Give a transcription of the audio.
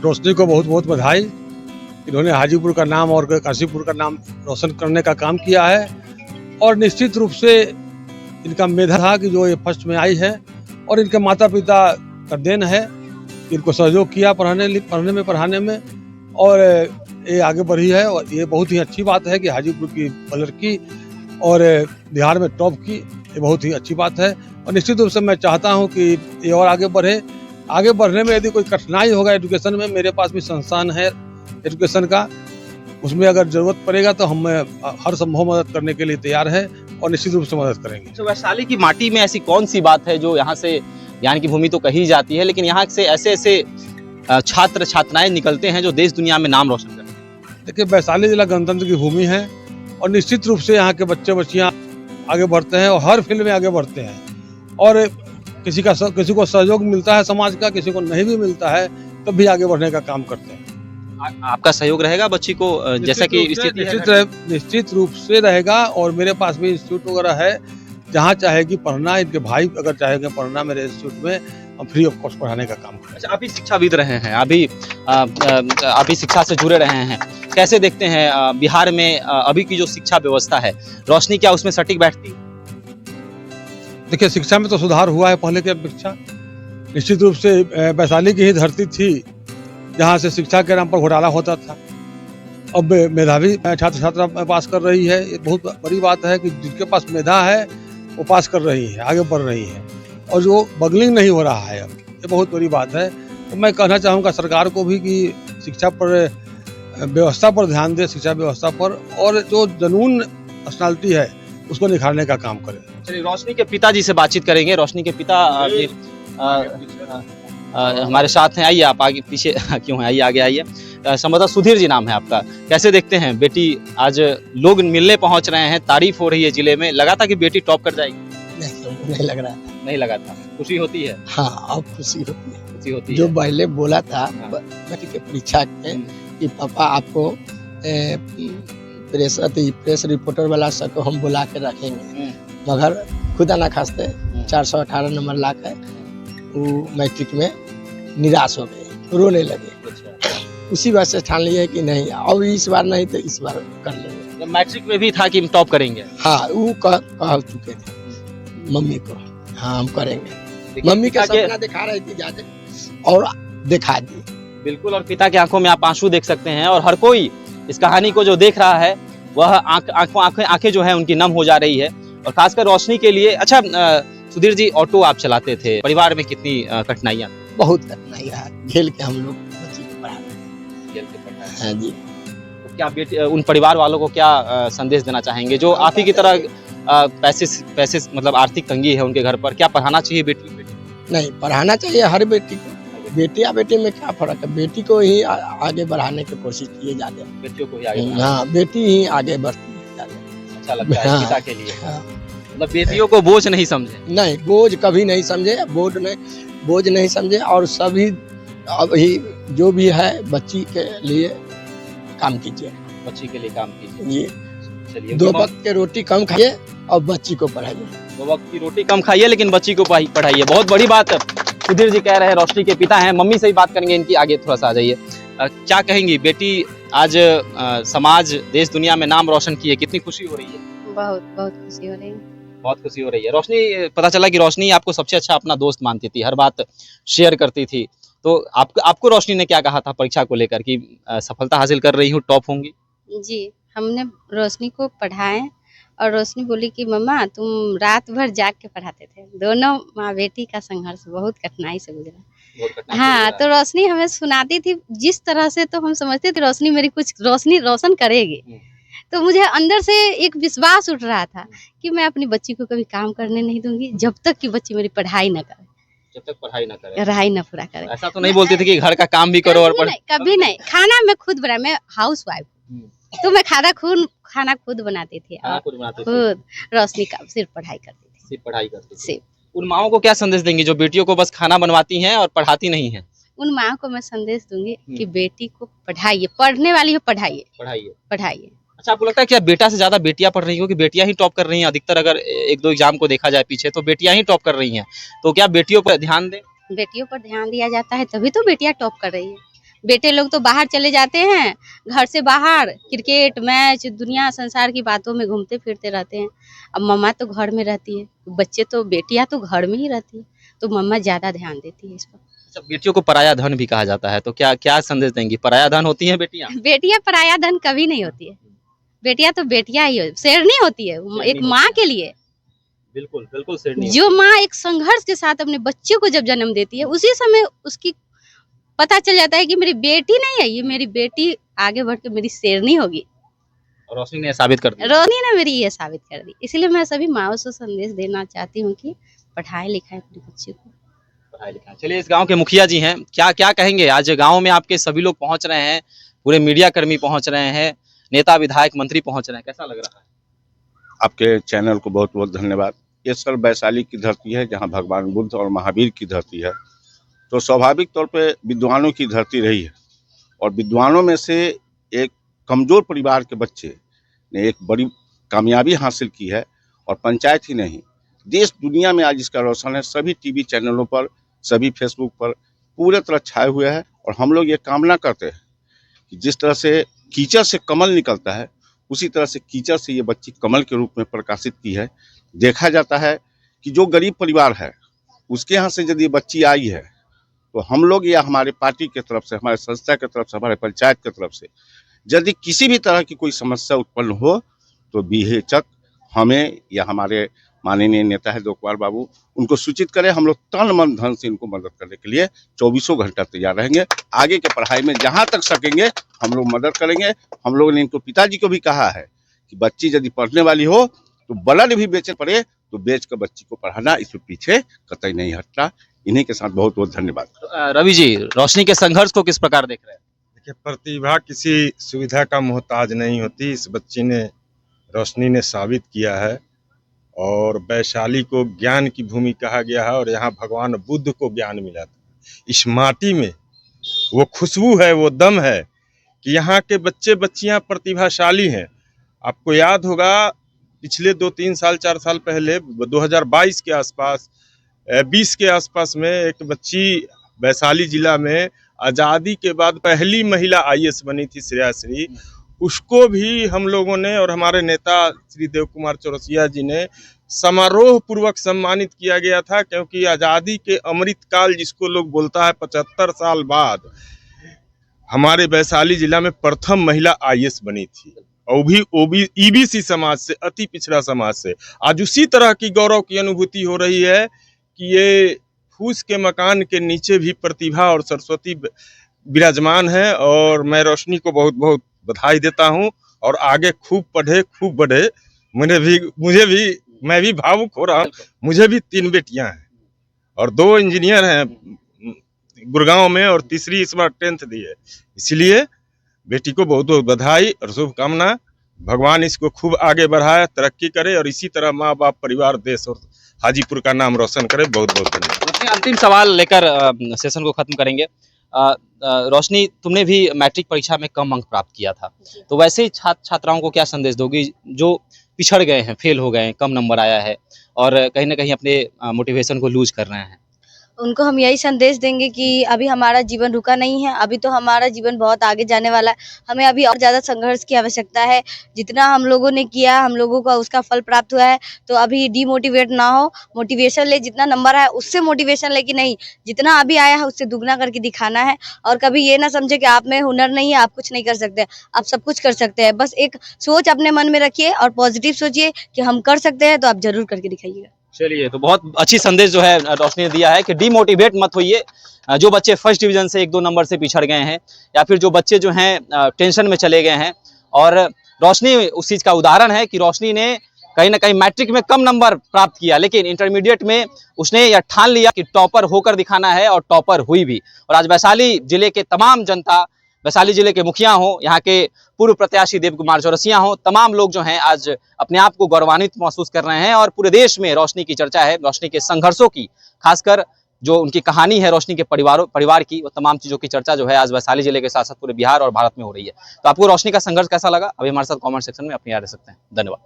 रोशनी को बहुत बहुत बधाई। इन्होंने हाजीपुर का नाम और काशीपुर का नाम रोशन करने का काम किया है और निश्चित रूप से इनका मेधा था कि जो ये फर्स्ट में आई है और इनके माता पिता का देन है। इनको सहयोग किया पढ़ाने में और ये आगे बढ़ी है और ये बहुत ही अच्छी बात है कि हाजीपुर की लड़की और बिहार में टॉप की, ये बहुत ही अच्छी बात है। और निश्चित रूप से मैं चाहता हूँ कि ये और आगे बढ़े। आगे बढ़ने में यदि कोई कठिनाई होगा एजुकेशन में, मेरे पास भी संस्थान है एजुकेशन का, उसमें अगर जरूरत पड़ेगा तो हम हर संभव मदद करने के लिए तैयार है और निश्चित रूप से मदद करेंगे। तो वैशाली की माटी में ऐसी कौन सी बात है जो यहाँ से ज्ञान की भूमि तो कही जाती है, लेकिन यहाँ से ऐसे छात्र छात्राएं निकलते हैं जो देश दुनिया में नाम रोशन करते हैं? देखिए, वैशाली जिला गणतंत्र की भूमि है और निश्चित रूप से यहाँ के बच्चे बच्चियाँ आगे बढ़ते हैं और हर फील्ड में आगे बढ़ते हैं और किसी को सहयोग मिलता है समाज का, किसी को नहीं भी मिलता है तब भी आगे बढ़ने का काम करते हैं। आपका सहयोग रहेगा बच्ची को, जैसा कि निश्चित रूप से रहेगा और मेरे पास भी इंस्टीट्यूट वगैरह है, जहाँ चाहेगी पढ़ना, इनके भाई अगर चाहेंगे पढ़ना मेरे इंस्टीट्यूट में, हम फ्री ऑफ कॉस्ट पढ़ाने का काम करें। अच्छा, अभी शिक्षाविद रहे हैं, अभी शिक्षा से जुड़े रहे हैं, कैसे देखते हैं बिहार में अभी की जो शिक्षा व्यवस्था है, रोशनी क्या उसमें सटीक बैठती है? देखिए, शिक्षा में तो सुधार हुआ है पहले की अपेक्षा। निश्चित रूप से वैशाली की ही धरती थी जहाँ से शिक्षा के नाम पर घोटाला होता था। अब मेधावी छात्र छात्रा पास कर रही है, ये बहुत बड़ी बात है कि जिनके पास मेधा है वो पास कर रही है, आगे बढ़ रही है और जो बगलिंग नहीं हो रहा है अब, ये बहुत बड़ी बात है। तो मैं कहना चाहूँगा सरकार को भी कि शिक्षा पर व्यवस्था पर ध्यान दे, शिक्षा व्यवस्था पर, और जो जुनून पर्सनालिटी है उसको निखारने का काम करे। चलिए, रोशनी के पिताजी से बातचीत करेंगे। रोशनी के पिता हमारे साथ हैं, आइए आप आगे पीछे क्यों हैं, आइए आगे आइए। संभवतः सुधीर जी नाम है आपका, कैसे देखते हैं बेटी, आज लोग मिलने पहुंच रहे हैं, तारीफ हो रही है जिले में, लगा था कि बेटी टॉप कर जाएगी? नहीं लग रहा था। नहीं लगा था। खुशी होती है? हाँ, अब खुशी होती है। खुशी होती जो है। पहले बोला था हाँ। के परीक्षा के कि पापा आपको प्रेस रिपोर्टर वाला सब को हम बुला के रखेंगे, मगर खुदा ना खास्ते 418 नंबर ला के वो मैट्रिक में निराश हो गए, रोने लगे। उसी बात से ठान लिए कि नहीं, अब इस बार नहीं तो इस बार कर लेंगे। मैट्रिक में भी था कि हम टॉप करेंगे? हाँ, वो कह चुके थे मम्मी को, हाँ हम करेंगे। मम्मी का सपना दिखा रही थी ज्यादा और दिखा दी। बिल्कुल, और पिता की आंखों में आप आंसू देख सकते हैं और हर कोई इस कहानी को जो देख रहा है वह आंखें जो है उनकी नम हो जा रही है, और खासकर रोशनी के लिए। अच्छा सुधीर जी, ऑटो आप चलाते थे, परिवार में कितनी कठिनाइयाँ? बहुत कठिनाइयाँ झेल के हम लोग बच्ची को पढ़ाते हैं। हाँ जी। तो क्या बेटी, उन परिवार वालों को क्या संदेश देना चाहेंगे जो आप ही की तरह पैसे मतलब आर्थिक तंगी है उनके घर पर? क्या पढ़ाना चाहिए बेटी? नहीं, पढ़ाना चाहिए हर बेटी को। बेटी या बेटी में क्या फर्क है, बेटी को ही आगे बढ़ाने की कोशिश किए जाते हैं। बेटियों को ही आगे, हाँ, बेटी ही आगे बढ़ती है ज्यादा। अच्छा लगता है हाँ, पिता के लिए। हाँ। मतलब बेटियों को बोझ नहीं समझे? नहीं, बोझ कभी नहीं समझे, बोझ नहीं समझे, और सभी अभी जो भी है बच्ची के लिए काम कीजिए, बच्ची के लिए काम कीजिए। ये चलिए, 2 वक्त के रोटी कम खाइए और बच्ची को पढ़ाइए। 2 वक्त की रोटी कम खाइए लेकिन बच्ची को पढ़ाइए, बहुत बड़ी बात सुधीर जी कह रहे हैं। रोशनी के पिता हैं, मम्मी से ही बात करेंगे इनकी, आगे थोड़ा सा आ जाइए। क्या कहेंगी बेटी, आज समाज देश दुनिया में नाम रोशन किए, कितनी खुशी हो रही है? बहुत बहुत खुशी हो रही है। बहुत खुशी हो रही है। रोशनी, पता चला कि रोशनी आपको सबसे अच्छा अपना दोस्त मानती थी, हर बात शेयर करती थी, तो आपको रोशनी ने क्या कहा था परीक्षा को लेकर कि सफलता हासिल कर रही हूँ, टॉप होंगी? जी, हमने रोशनी को पढ़ाए और रोशनी बोली कि मम्मा तुम रात भर जाग के पढ़ाते थे। दोनों माँ बेटी का संघर्ष बहुत कठिनाई से गुजरा। हाँ, तो रोशनी हमें सुनाती थी जिस तरह से, तो हम समझते थे रोशनी मेरी कुछ रोशन करेगी। तो मुझे अंदर से एक विश्वास उठ रहा था कि मैं अपनी बच्ची को कभी काम करने नहीं दूंगी जब तक कि बच्ची मेरी पढ़ाई न करे, जब तक पढ़ाई ना करे, पढ़ाई न पूरा करे। ऐसा तो नहीं बोलती थी कि घर का काम भी करो और पढ़? कभी नहीं। खाना मैं खुद बनाया, मैं हाउस वाइफ, तो मैं खाना खुद बनाती थी, खुद। रोशनी का सिर्फ पढ़ाई करती थी, सिर्फ पढ़ाई करती थी। सिर्फ। उन माओं को क्या संदेश देंगी जो बेटियों को बस खाना बनवाती हैं और पढ़ाती नहीं हैं? उन माँ को मैं संदेश दूंगी कि बेटी को पढ़ाइए, पढ़ने वाली है पढ़ाइए, पढ़ाइए। अच्छा, आपको लगता है कि बेटा से ज्यादा बेटियां पढ़ रही हो कि बेटियां ही टॉप कर रही हैं? अधिकतर अगर 1-2 एग्जाम को देखा जाए पीछे तो बेटियां ही टॉप कर रही हैं, तो क्या बेटियों पर ध्यान दें? बेटियों पर ध्यान दिया जाता है तभी तो बेटियां टॉप कर रही है। बेटे लोग तो बाहर चले जाते हैं, घर से बाहर क्रिकेट मैच दुनिया संसार की बातों में घूमते फिरते रहते हैं। अब मम्मा तो घर में रहती है, बच्चे तो बेटियां तो घर में ही रहती है, तो मम्मा ज्यादा ध्यान देती है इस पर। अच्छा, बेटियों को पराया धन भी कहा जाता है, तो क्या क्या संदेश देंगी? पराया धन होती हैं बेटियां? बेटियां पराया धन कभी नहीं होती है, बेटियां तो बेटियां ही शेरनी होती है एक माँ के लिए। बिल्कुल बिल्कुल शेरनी जो माँ एक संघर्ष के साथ अपने बच्चे को जब जन्म देती है, उसी समय उसकी पता चल जाता है कि मेरी बेटी नहीं है, ये मेरी बेटी आगे बढ़ के मेरी शेरनी होगी। और रोशनी ने साबित कर दिया। रोनी ने मेरी ये साबित कर दी। इसलिए मैं सभी माओ से संदेश देना चाहती हूँ कि पढ़ाए लिखाए अपने बच्चे को। पढ़ाई लिखाई। चलिए, इस गांव के मुखिया जी हैं, क्या क्या कहेंगे? आज गांव में आपके सभी लोग पहुंच रहे हैं, पूरे मीडिया कर्मी पहुंच रहे हैं, नेता विधायक मंत्री पहुंच रहे हैं, कैसा लग रहा है? आपके चैनल को बहुत बहुत धन्यवाद। ये सर वैशाली की धरती है, जहां भगवान बुद्ध और महावीर की धरती है, तो स्वाभाविक तौर पे विद्वानों की धरती रही है। और विद्वानों में से एक कमज़ोर परिवार के बच्चे ने एक बड़ी कामयाबी हासिल की है। और पंचायत ही नहीं, देश दुनिया में आज इसका रोशन है। सभी टीवी चैनलों पर, सभी फेसबुक पर पूरे तरह छाए हुए हैं। और हम लोग ये कामना करते हैं कि जिस तरह से कीचड़ से कमल निकलता है, उसी तरह से कीचड़ से ये बच्ची कमल के रूप में प्रकाशित की है। देखा जाता है कि जो गरीब परिवार है, उसके यहाँ से यदि बच्ची आई है, तो हम लोग या हमारे पार्टी की तरफ से, हमारे संस्था की तरफ से, हमारे पंचायत की तरफ से यदि किसी भी तरह की कोई समस्या उत्पन्न हो, तो बेहिचक हमें या हमारे माननीय नेता है दो कुमार बाबू, उनको सूचित करें। हम लोग तन मन धन से इनको मदद करने के लिए 24 घंटा तैयार रहेंगे। आगे के पढ़ाई में जहाँ तक सकेंगे हम लोग मदद करेंगे। हम लोगों ने इनको पिताजी को भी कहा है कि बच्ची यदि पढ़ने वाली हो तो ब्लड भी बेचना पड़े तो बेच कर बच्ची को पढ़ाना, इसमें पीछे कतई नहीं हटना। इन्हीं के साथ बहुत बहुत धन्यवाद। रवि जी, रोशनी के संघर्ष को किस प्रकार देख रहे हैं? देखिए, प्रतिभा किसी सुविधा का मोहताज नहीं होती। इस बच्ची ने, रोशनी ने साबित किया है। और वैशाली को ज्ञान की भूमि कहा गया है, और यहाँ भगवान बुद्ध को ज्ञान मिला था। इस माटी में वो खुशबू है, वो दम है कि यहाँ के बच्चे बच्चियाँ प्रतिभाशाली हैं। आपको याद होगा, पिछले 2-3 साल 4 साल पहले 2022 के आसपास 20 के आसपास में एक बच्ची वैशाली जिला में आज़ादी के बाद पहली महिला IAS बनी थी, श्रेयाश्री। उसको भी हम लोगों ने और हमारे नेता श्री देव कुमार चौरसिया जी ने समारोह पूर्वक सम्मानित किया गया था, क्योंकि आज़ादी के अमृतकाल जिसको लोग बोलता है 75 साल बाद हमारे वैशाली जिला में प्रथम महिला IAS बनी थी, और भी EBC समाज से, अति पिछड़ा समाज से। आज उसी तरह की गौरव की अनुभूति हो रही है कि ये फूस के मकान के नीचे भी प्रतिभा और सरस्वती विराजमान है। और मैं रोशनी को बहुत बहुत बधाई देता हूं, और आगे खूब पढ़े, खूब बढ़े। मैं भी भावुक हो रहा हूं। मुझे भी 3 बेटियां हैं और 2 इंजीनियर हैं गुड़गांव में, और तीसरी इस बार 10th दी है। इसलिए बेटी को बहुत बहुत बधाई और शुभकामना। भगवान इसको खूब आगे बढ़ाए, तरक्की करे, और इसी तरह माँ बाप, परिवार, देश और हाजीपुर का नाम रोशन करे। बहुत बहुत धन्यवाद। अंतिम सवाल लेकर सेशन को खत्म करेंगे। रोशनी, तुमने भी मैट्रिक परीक्षा में कम अंक प्राप्त किया था, तो वैसे ही छात्राओं को क्या संदेश दोगी जो पिछड़ गए हैं, फेल हो गए हैं, कम नंबर आया है और कहीं ना कहीं अपने मोटिवेशन को लूज कर रहे हैं? उनको हम यही संदेश देंगे कि अभी हमारा जीवन रुका नहीं है, अभी तो हमारा जीवन बहुत आगे जाने वाला है। हमें अभी और ज़्यादा संघर्ष की आवश्यकता है। जितना हम लोगों ने किया, हम लोगों का उसका फल प्राप्त हुआ है। तो अभी डीमोटिवेट ना हो, मोटिवेशन ले। जितना नंबर आया उससे मोटिवेशन ले कि नहीं, जितना अभी आया है उससे दुगना करके दिखाना है। और कभी ये ना समझे कि आप में हुनर नहीं है, आप कुछ नहीं कर सकते। आप सब कुछ कर सकते हैं। बस एक सोच अपने मन में रखिए और पॉजिटिव सोचिए कि हम कर सकते हैं, तो आप जरूर करके दिखाइएगा। चलिए, तो बहुत अच्छी संदेश जो है रोशनी ने दिया है कि डीमोटिवेट मत होइए। जो बच्चे फर्स्ट डिवीजन से 1-2 नंबर से पिछड़ गए हैं, या फिर जो बच्चे जो हैं टेंशन में चले गए हैं, और रोशनी उस चीज़ का उदाहरण है कि रोशनी ने कहीं ना कहीं मैट्रिक में कम नंबर प्राप्त किया, लेकिन इंटरमीडिएट में उसने यह ठान लिया कि टॉपर होकर दिखाना है, और टॉपर हुई भी। और आज वैशाली जिले के तमाम जनता, वैशाली जिले के मुखिया हों, यहाँ के पूर्व प्रत्याशी देव कुमार चौरसिया हों, तमाम लोग जो हैं आज अपने आप को गौरवान्वित महसूस कर रहे हैं। और पूरे देश में रोशनी की चर्चा है, रोशनी के संघर्षों की, खासकर जो उनकी कहानी है रोशनी के परिवार की, वो तमाम चीज़ों की चर्चा जो है आज वैशाली जिले के साथ साथ पूरे बिहार और भारत में हो रही है। तो आपको रोशनी का संघर्ष कैसा लगा, अभी हमारे साथ कॉमेंट सेक्शन में अपनी राय दे सकते हैं। धन्यवाद।